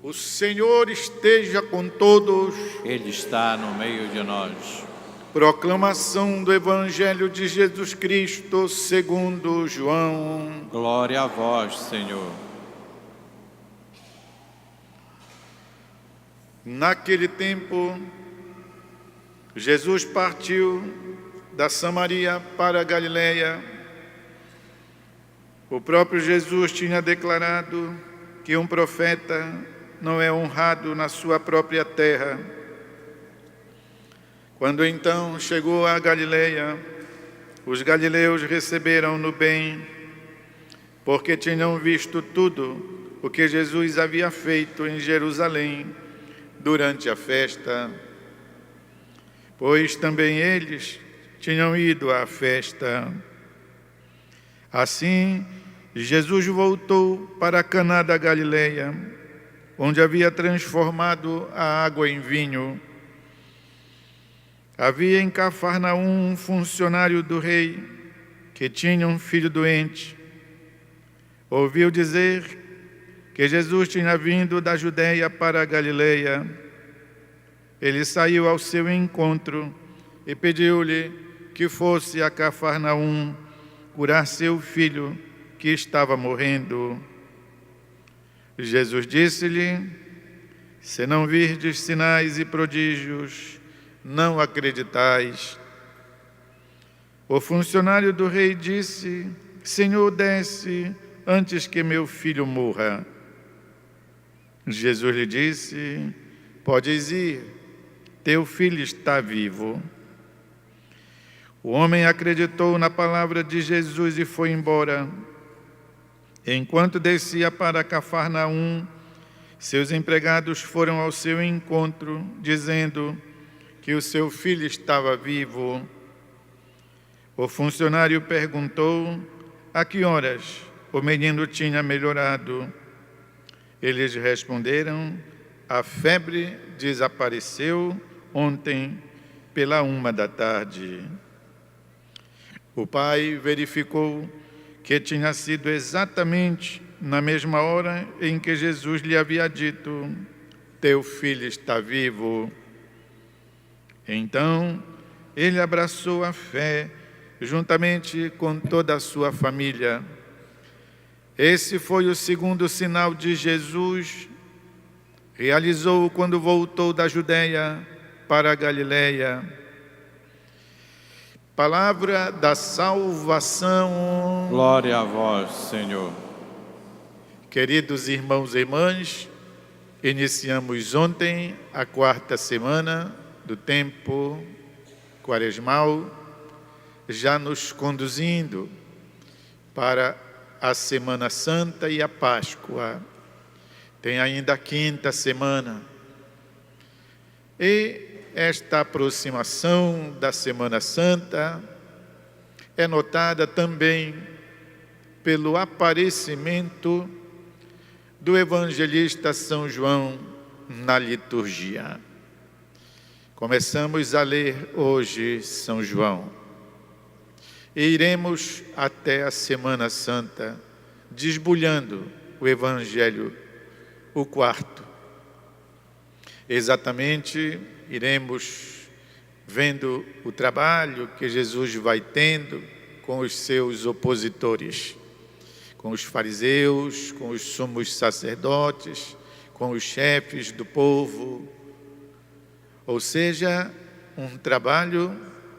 O Senhor esteja com todos. Ele está no meio de nós. Proclamação do Evangelho de Jesus Cristo segundo João. Glória a vós, Senhor. Naquele tempo, Jesus partiu da Samaria para a Galiléia. O próprio Jesus tinha declarado que um profeta não é honrado na sua própria terra. Quando então chegou à Galiléia, os galileus receberam-no bem, porque tinham visto tudo o que Jesus havia feito em Jerusalém durante a festa, pois também eles tinham ido à festa. Assim, Jesus voltou para Caná da Galileia, onde havia transformado a água em vinho. Havia em Cafarnaum um funcionário do rei que tinha um filho doente. Ouviu dizer que Jesus tinha vindo da Judeia para a Galileia. Ele saiu ao seu encontro e pediu-lhe que fosse a Cafarnaum curar seu filho, que estava morrendo. Jesus disse-lhe: se não virdes sinais e prodígios, não acreditais. O funcionário do rei disse: Senhor, desce antes que meu filho morra. Jesus lhe disse: podes ir, teu filho está vivo. O homem acreditou na palavra de Jesus e foi embora. Enquanto descia para Cafarnaum, seus empregados foram ao seu encontro, dizendo que o seu filho estava vivo. O funcionário perguntou a que horas o menino tinha melhorado. Eles responderam: a febre desapareceu ontem pela 1h. O pai verificou que tinha sido exatamente na mesma hora em que Jesus lhe havia dito: teu filho está vivo. Então, ele abraçou a fé, juntamente com toda a sua família. Esse foi o segundo sinal de Jesus. Realizou quando voltou da Judeia para a Galiléia. Palavra da salvação. Glória a vós, Senhor. Queridos irmãos e irmãs, iniciamos ontem a 4ª semana do tempo quaresmal, já nos conduzindo para a Semana Santa e a Páscoa. Tem ainda a 5ª semana. E esta aproximação da Semana Santa é notada também pelo aparecimento do evangelista São João na liturgia. Começamos a ler hoje São João e iremos até a Semana Santa desbulhando o Evangelho, o 4º. Exatamente, iremos vendo o trabalho que Jesus vai tendo com os seus opositores, com os fariseus, com os sumos sacerdotes, com os chefes do povo. Ou seja, um trabalho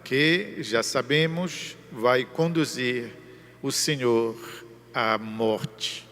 que, já sabemos, vai conduzir o Senhor à morte.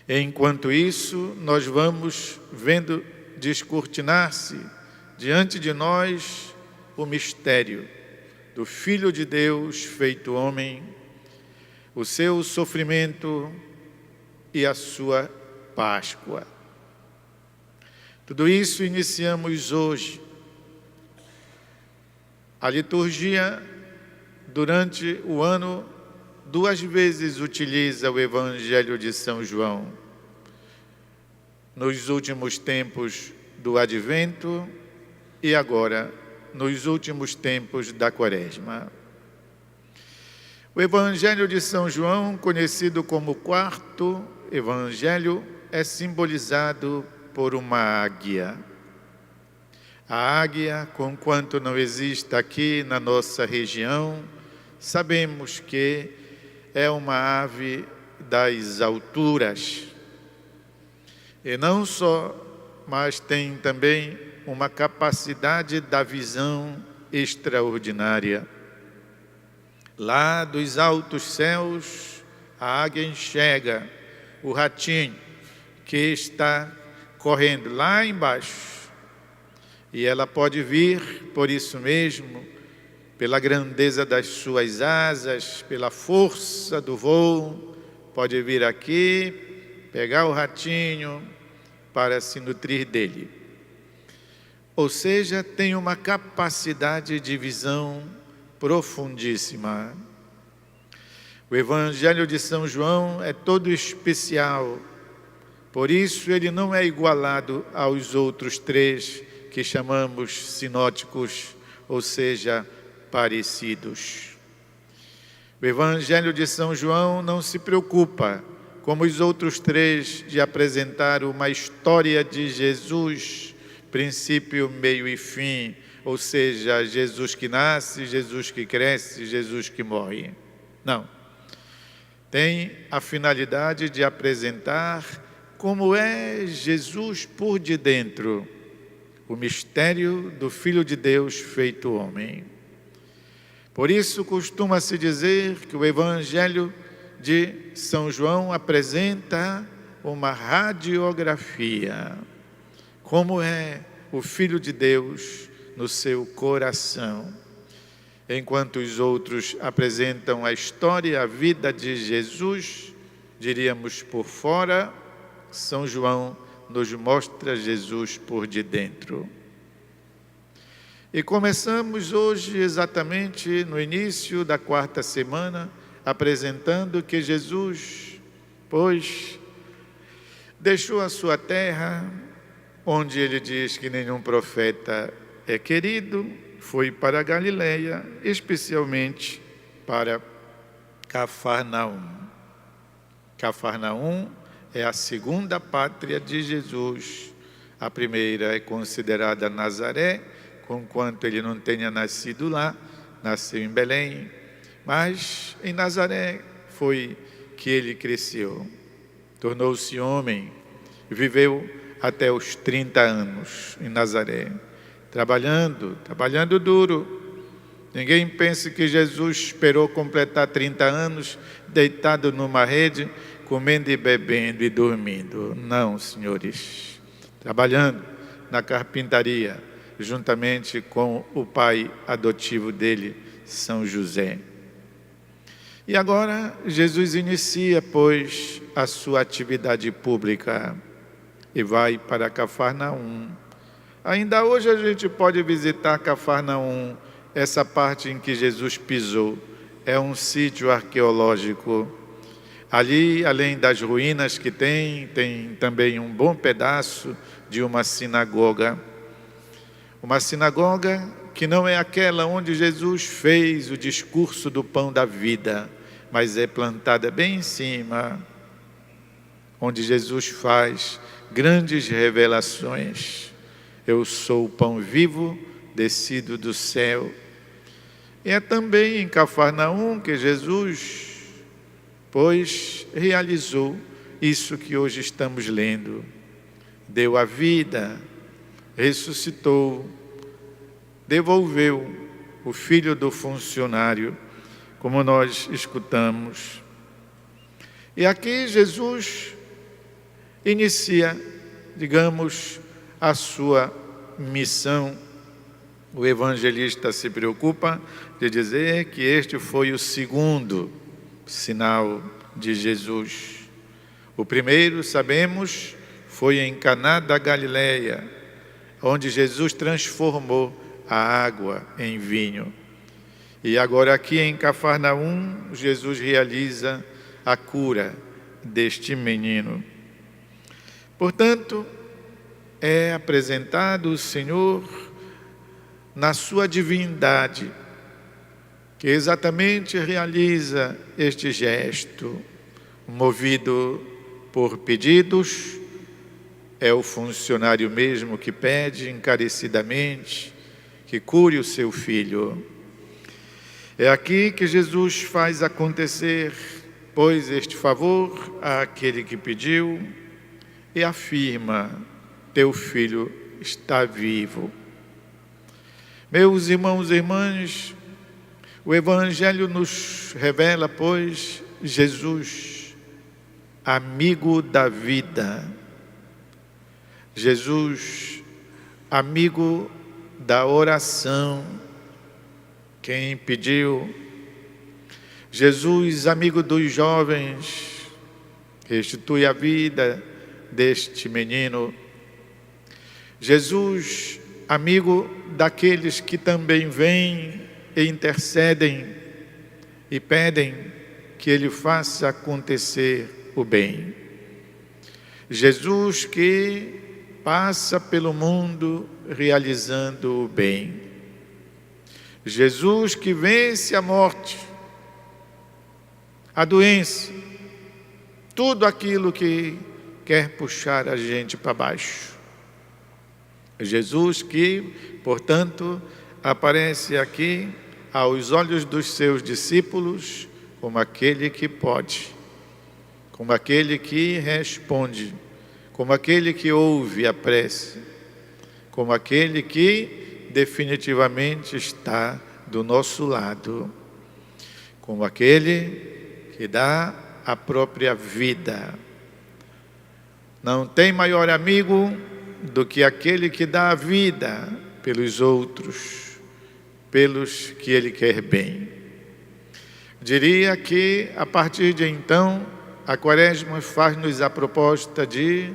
Enquanto isso, nós vamos vendo descortinar-se diante de nós o mistério do Filho de Deus feito homem, o seu sofrimento e a sua Páscoa. Tudo isso iniciamos hoje. A liturgia, durante o ano, 2 vezes utiliza o Evangelho de São João. Nos últimos tempos do Advento e agora nos últimos tempos da Quaresma. O Evangelho de São João, conhecido como 4º Evangelho, é simbolizado por uma águia. A águia, conquanto não existe aqui na nossa região, sabemos que é uma ave das alturas. E não só, mas tem também uma capacidade da visão extraordinária. Lá dos altos céus, a águia enxerga o ratinho que está correndo lá embaixo. E ela pode vir, por isso mesmo, pela grandeza das suas asas, pela força do voo, pode vir aqui, pegar o ratinho para se nutrir dele. Ou seja, tem uma capacidade de visão profundíssima. O Evangelho de São João é todo especial, por isso ele não é igualado aos outros três que chamamos sinóticos, ou seja, parecidos. O Evangelho de São João não se preocupa, como os outros três, de apresentar uma história de Jesus, princípio, meio e fim, ou seja, Jesus que nasce, Jesus que cresce, Jesus que morre. Não. Tem a finalidade de apresentar como é Jesus por de dentro, o mistério do Filho de Deus feito homem. Por isso costuma-se dizer que o Evangelho de São João apresenta uma radiografia, como é o Filho de Deus no seu coração. Enquanto os outros apresentam a história, a vida de Jesus, diríamos por fora, São João nos mostra Jesus por de dentro. E começamos hoje exatamente no início da quarta semana, apresentando que Jesus, pois, deixou a sua terra, onde ele diz que nenhum profeta é querido, foi para a Galileia, especialmente para Cafarnaum. Cafarnaum é a segunda pátria de Jesus. A primeira é considerada Nazaré, conquanto ele não tenha nascido lá, nasceu em Belém, mas em Nazaré foi que ele cresceu. Tornou-se homem e viveu até os 30 anos em Nazaré, trabalhando duro. Ninguém pense que Jesus esperou completar 30 anos deitado numa rede, comendo e bebendo e dormindo. Não, senhores. Trabalhando na carpintaria, juntamente com o pai adotivo dele, São José. E agora Jesus inicia, pois, a sua atividade pública e vai para Cafarnaum. Ainda hoje a gente pode visitar Cafarnaum, essa parte em que Jesus pisou. É um sítio arqueológico. Ali, além das ruínas que tem também um bom pedaço de uma sinagoga. Uma sinagoga que não é aquela onde Jesus fez o discurso do pão da vida, mas é plantada bem em cima, onde Jesus faz grandes revelações. Eu sou o pão vivo, descido do céu. E é também em Cafarnaum que Jesus, pois, realizou isso que hoje estamos lendo. Deu a vida, ressuscitou, devolveu o filho do funcionário, como nós escutamos. E aqui Jesus inicia, digamos, a sua missão. O evangelista se preocupa de dizer que este foi o segundo sinal de Jesus. O primeiro, sabemos, foi em Caná da Galileia, onde Jesus transformou a água em vinho. E agora aqui em Cafarnaum, Jesus realiza a cura deste menino. Portanto, é apresentado o Senhor na sua divindade, que exatamente realiza este gesto, movido por pedidos é o funcionário mesmo que pede encarecidamente que cure o seu filho. É aqui que Jesus faz acontecer, pois, este favor àquele que pediu e afirma: teu filho está vivo. Meus irmãos e irmãs, o Evangelho nos revela, pois, Jesus, amigo da vida. Jesus, amigo da oração. Quem pediu? Jesus, amigo dos jovens, restitui a vida deste menino. Jesus, amigo daqueles que também vêm e intercedem e pedem que Ele faça acontecer o bem. Jesus que passa pelo mundo realizando o bem. Jesus que vence a morte, a doença, tudo aquilo que quer puxar a gente para baixo. Jesus que, portanto, aparece aqui aos olhos dos seus discípulos como aquele que pode, como aquele que responde, como aquele que ouve a prece, como aquele que definitivamente está do nosso lado, como aquele que dá a própria vida. Não tem maior amigo do que aquele que dá a vida pelos outros, pelos que ele quer bem. Diria que, a partir de então, a Quaresma faz-nos a proposta de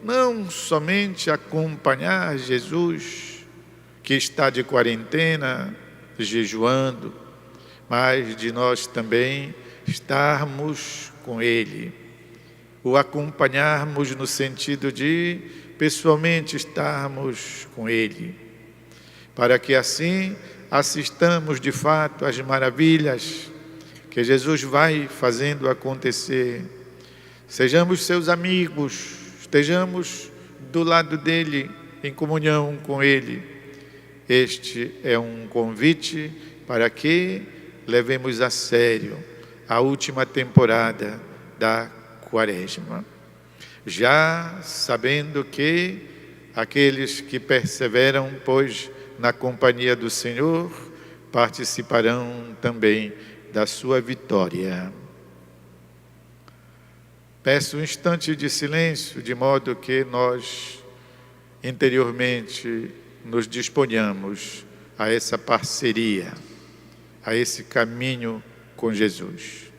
não somente acompanhar Jesus, que está de quarentena, jejuando, mas de nós também estarmos com Ele, o acompanharmos no sentido de pessoalmente estarmos com Ele, para que assim assistamos de fato às maravilhas que Jesus vai fazendo acontecer. Sejamos seus amigos, estejamos do lado dele, em comunhão com ele. Este é um convite para que levemos a sério a última temporada da Quaresma, já sabendo que aqueles que perseveram, pois, na companhia do Senhor, participarão também da sua vitória. Peço um instante de silêncio, de modo que nós interiormente nos disponhamos a essa parceria, a esse caminho com Jesus.